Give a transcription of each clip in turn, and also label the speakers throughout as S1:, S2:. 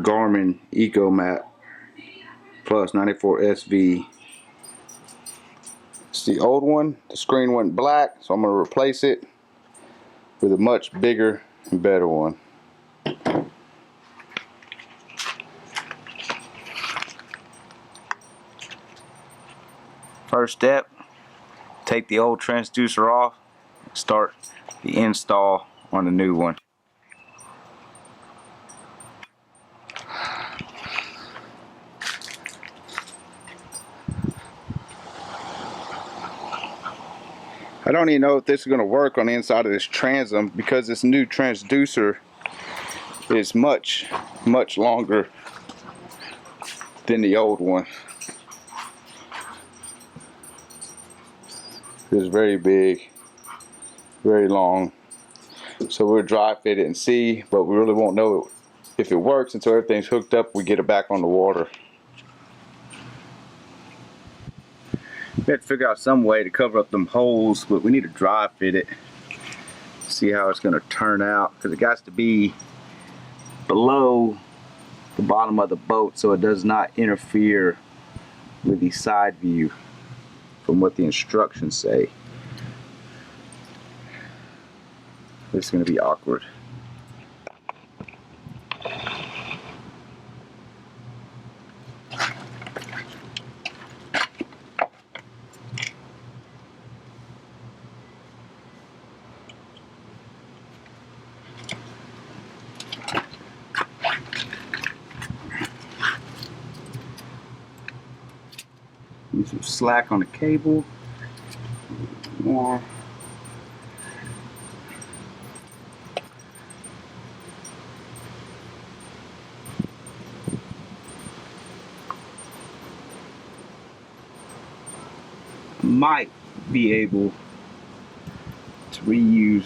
S1: Garmin Echomap Plus 94 SV. It's the old one. The screen went black, so I'm going to replace it with a much bigger and better one. First step, take the old transducer off, start the install on the new one. I don't even know if this is going to work on the inside of this transom because this new transducer is much longer than the old one. It's very big, very long. So we'll dry fit it and see, but we really won't know if it works until everything's hooked up, we get it back on the water. We have to figure out some way to cover up them holes, but we need to dry fit it. See how it's going to turn out, because it got to be below the bottom of the boat so it does not interfere with the side view from what the instructions say. This is going to be awkward. Need some slack on the cable. More. Might be able to reuse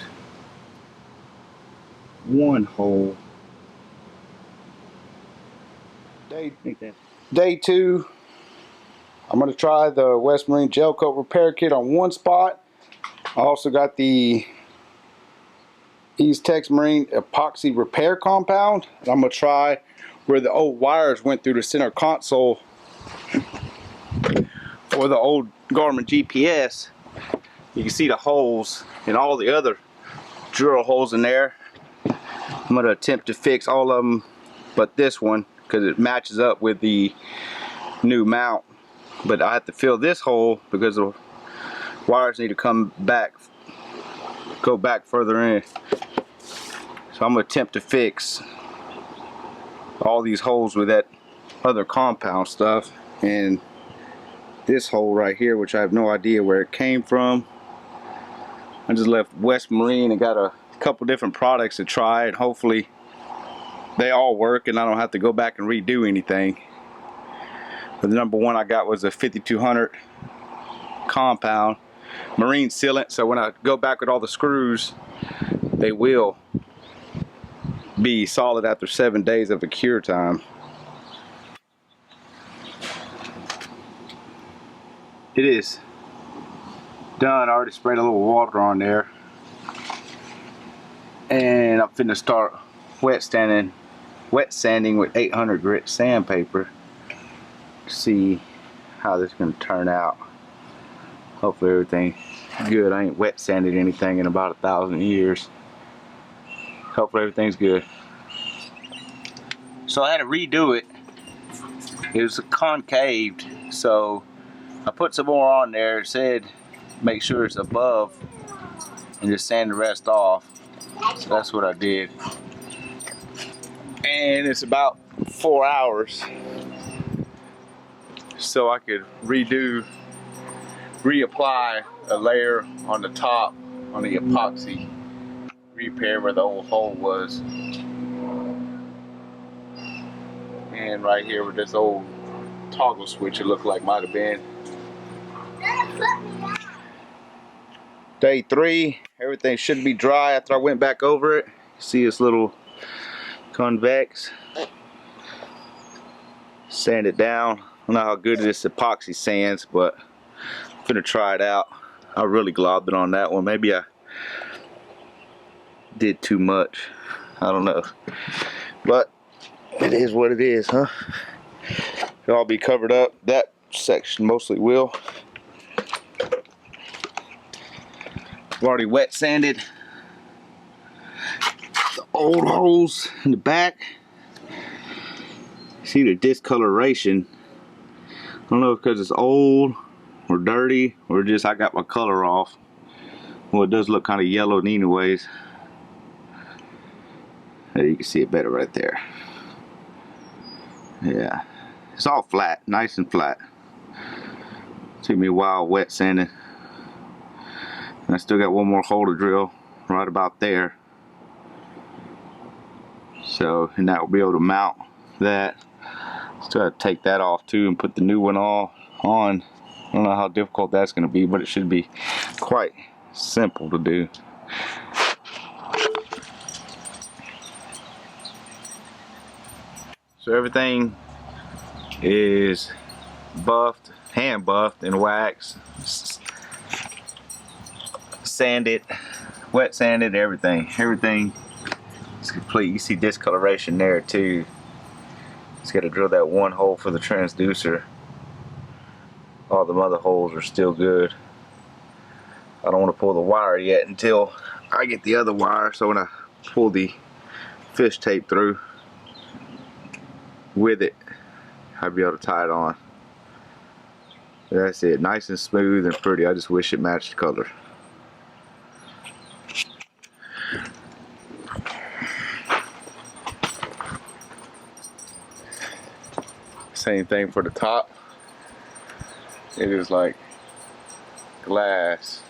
S1: one hole. Day 2. I'm going to try the West Marine gel coat repair kit on one spot. I also got the East Tex Marine epoxy repair compound. I'm going to try where the old wires went through the center console or the old Garmin GPS. You can see the holes and all the other drill holes in there. I'm going to attempt to fix all of them but this one because it matches up with the new mount. But I have to fill this hole because the wires need to come back, go back further in. So I'm going to attempt to fix all these holes with that other compound stuff, and this hole right here, which I have no idea where it came from. I just left West Marine and got a couple different products to try, and hopefully they all work and I don't have to go back and redo anything. But the number one I got was a 5200 compound marine sealant, so when I go back with all the screws, they will be solid after 7 days of the cure time. It is done. I already sprayed a little water on there, and I'm finna start wet sanding with 800 grit sandpaper. See how this is going to turn out. Hopefully everything's good. I ain't wet sanded anything in about 1,000 years. Hopefully everything's good. So I had to redo it. It was concaved, so I put some more on there. It said make sure it's above and just sand the rest off. So that's what I did. And it's about 4 hours. So I could reapply a layer on the top on the epoxy, repair where the old hole was, and right here with this old toggle switch it looked like might have been. Day 3, everything should be dry after I went back over it. See this little convex. Sand it down. I don't know how good this epoxy sands, but I'm gonna try it out. I really globbed it on that one. Maybe I did too much. I don't know. But It is what it is, huh? It'll all be covered up. That section mostly will. I've already wet sanded the old holes in the back. See the discoloration. I don't know if because it's old or dirty or just I got my color off. Well, it does look kind of yellow anyways. There, you can see it better right there. Yeah, it's all flat, nice and flat. Took me a while wet sanding. And I still got one more hole to drill right about there. So, and that will be able to mount that. Still have to take that off too and put the new one all on. I don't know how difficult that's going to be, but it should be quite simple to do. So everything is buffed, hand buffed and waxed, sanded, wet sanded, everything is complete. You see discoloration there too. Just got to drill that one hole for the transducer. All the other holes are still good. I don't want to pull the wire yet until I get the other wire, so when I pull the fish tape through with it, I'll be able to tie it on. That's it, nice and smooth and pretty. I just wish it matched the color. Same thing for the top. It is like glass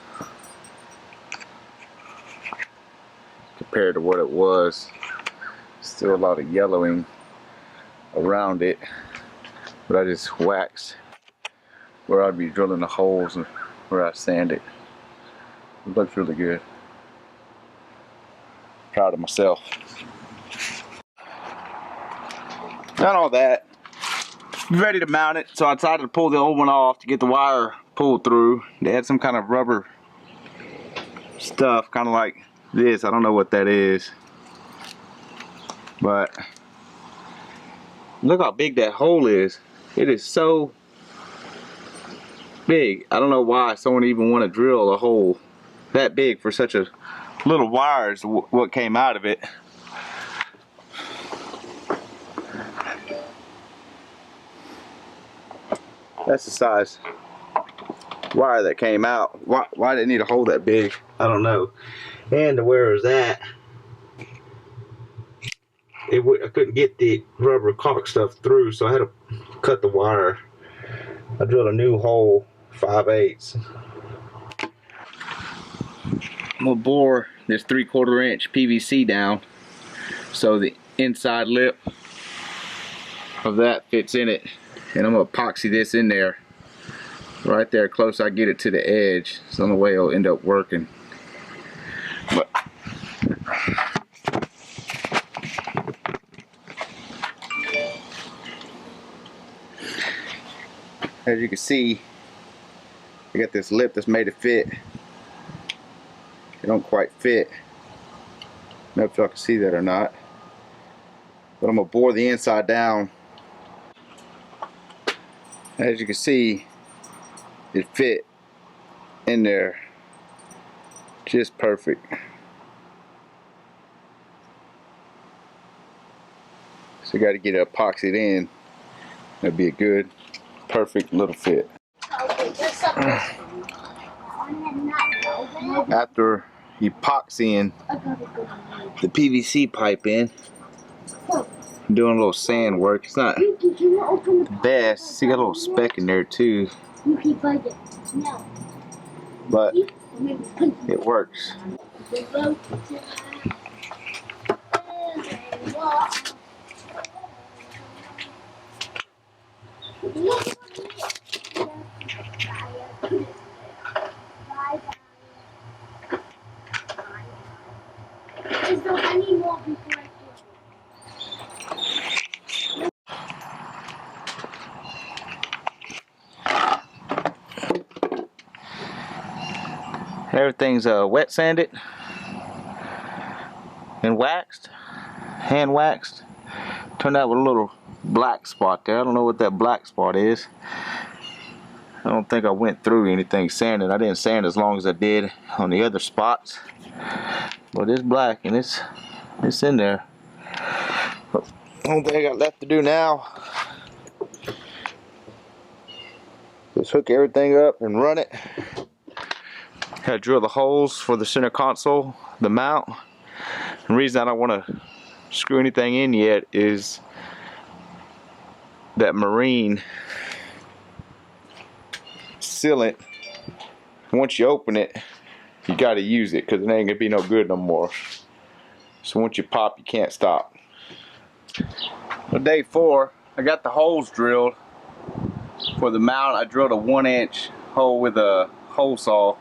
S1: compared to what it was. Still a lot of yellowing around it, but I just waxed where I'd be drilling the holes and where I sand it. It looks really good. Proud of myself. Done all that. Ready to mount it, so I decided to pull the old one off to get the wire pulled through. They had some kind of rubber stuff, kind of like this. I don't know what that is, but look how big that hole is. It is so big. I don't know why someone even want to drill a hole that big for such a little wire is what came out of it. That's the size wire that came out. Why did it need a hole that big? I don't know. And where is that? I couldn't get the rubber caulk stuff through, so I had to cut the wire. I drilled a new hole, 5/8. I'm gonna bore this 3/4 inch PVC down so the inside lip of that fits in it, and I'm gonna epoxy this in there right there close. I get it to the edge. It's the only way it'll end up working. But as you can see, I got this lip that's made to fit. It don't quite fit. I don't know if y'all can see that or not. But I'm gonna bore the inside down. As you can see, it fit in there just perfect. So you got to get it epoxied in. That'd be a good, perfect little fit. After epoxying the PVC pipe in, I'm doing a little sand work. It's not the best. See, got a little speck in there too, but it works.
S2: Is there any more before I
S1: Everything's wet sanded and waxed, hand waxed. Turned out with a little black spot there. I don't know what that black spot is. I don't think I went through anything sanded. I didn't sand as long as I did on the other spots. But it's black and it's in there. Only thing I got left to do now is hook everything up and run it. Had to drill the holes for the center console, the mount. The reason I don't want to screw anything in yet is that marine sealant. Once you open it, you got to use it because it ain't gonna be no good no more. So once you pop, you can't stop. On day 4, I got the holes drilled for the mount. I drilled a 1-inch hole with a hole saw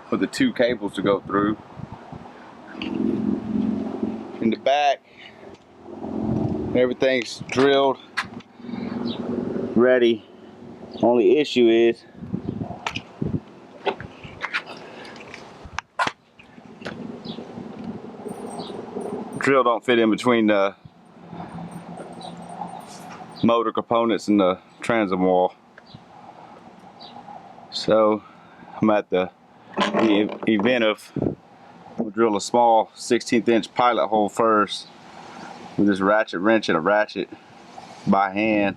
S1: for the 2 cables to go through. In the back, everything's drilled, ready. Only issue is drill don't fit in between the motor components and the transom wall. So I'm at the event of we'll drill a small 16th inch pilot hole first with this ratchet wrench and a ratchet by hand,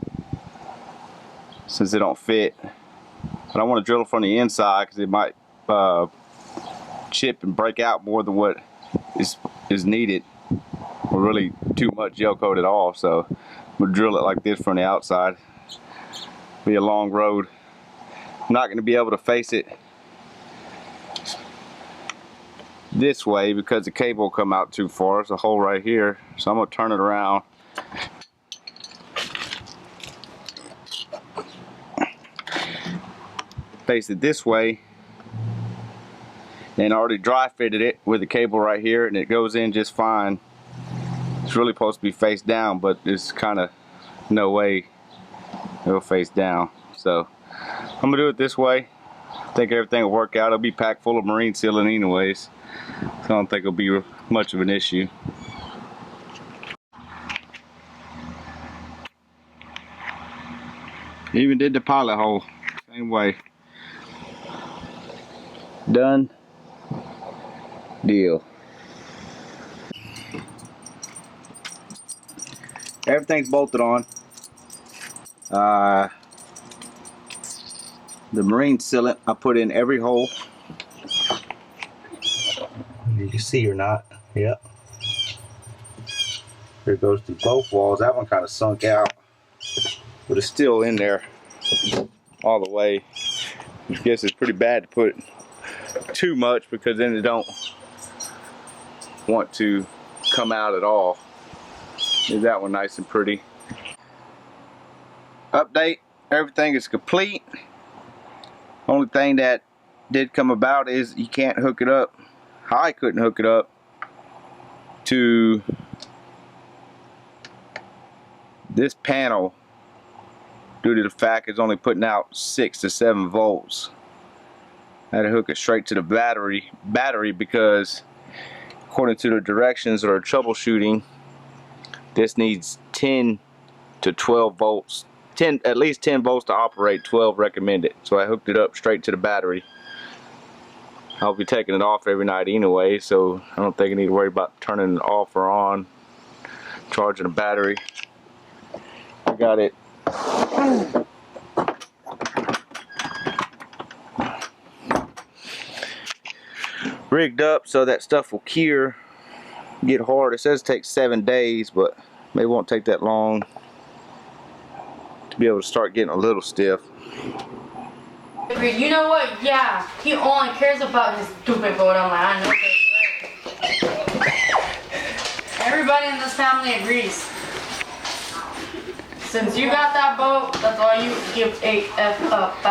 S1: since they don't fit. But I want to drill it from the inside because it might chip and break out more than what is needed, or really too much gel coat at all. So I'm gonna drill it like this from the outside. Be a long road. I'm not going to be able to face it this way because the cable will come out too far. There's a hole right here, so I'm going to turn it around. Face it this way, and I already dry fitted it with the cable right here, and it goes in just fine. It's really supposed to be face down, but there's kind of no way it'll face down. So I'm gonna do it this way. I think everything will work out. It'll be packed full of marine sealant anyways, so I don't think it'll be much of an issue. Even did the pilot hole, same way. Done deal. Everything's bolted on. The marine sealant I put in every hole. You can see or not. Yep. Here it goes through both walls. That one kind of sunk out, but it's still in there all the way. I guess it's pretty bad to put too much because then it don't want to come out at all. Is that one nice and pretty? Update, everything is complete. Only thing that did come about is you can't hook it up. I couldn't hook it up to this panel due to the fact it's only putting out 6 to 7 volts. I had to hook it straight to the battery because according to the directions or troubleshooting, this needs 10 to 12 volts. At least 10 volts to operate, 12 recommended. So I hooked it up straight to the battery. I'll be taking it off every night anyway, so I don't think I need to worry about turning it off or on, charging the battery. I got it rigged up so that stuff will cure, get hard. It says it takes 7 days, but maybe it won't take that long to be able to start getting a little stiff.
S3: You know what? Yeah, he only cares about his stupid boat. I'm like, I know that's right. Everybody in this family agrees. Since you got that boat, that's all you give a F about.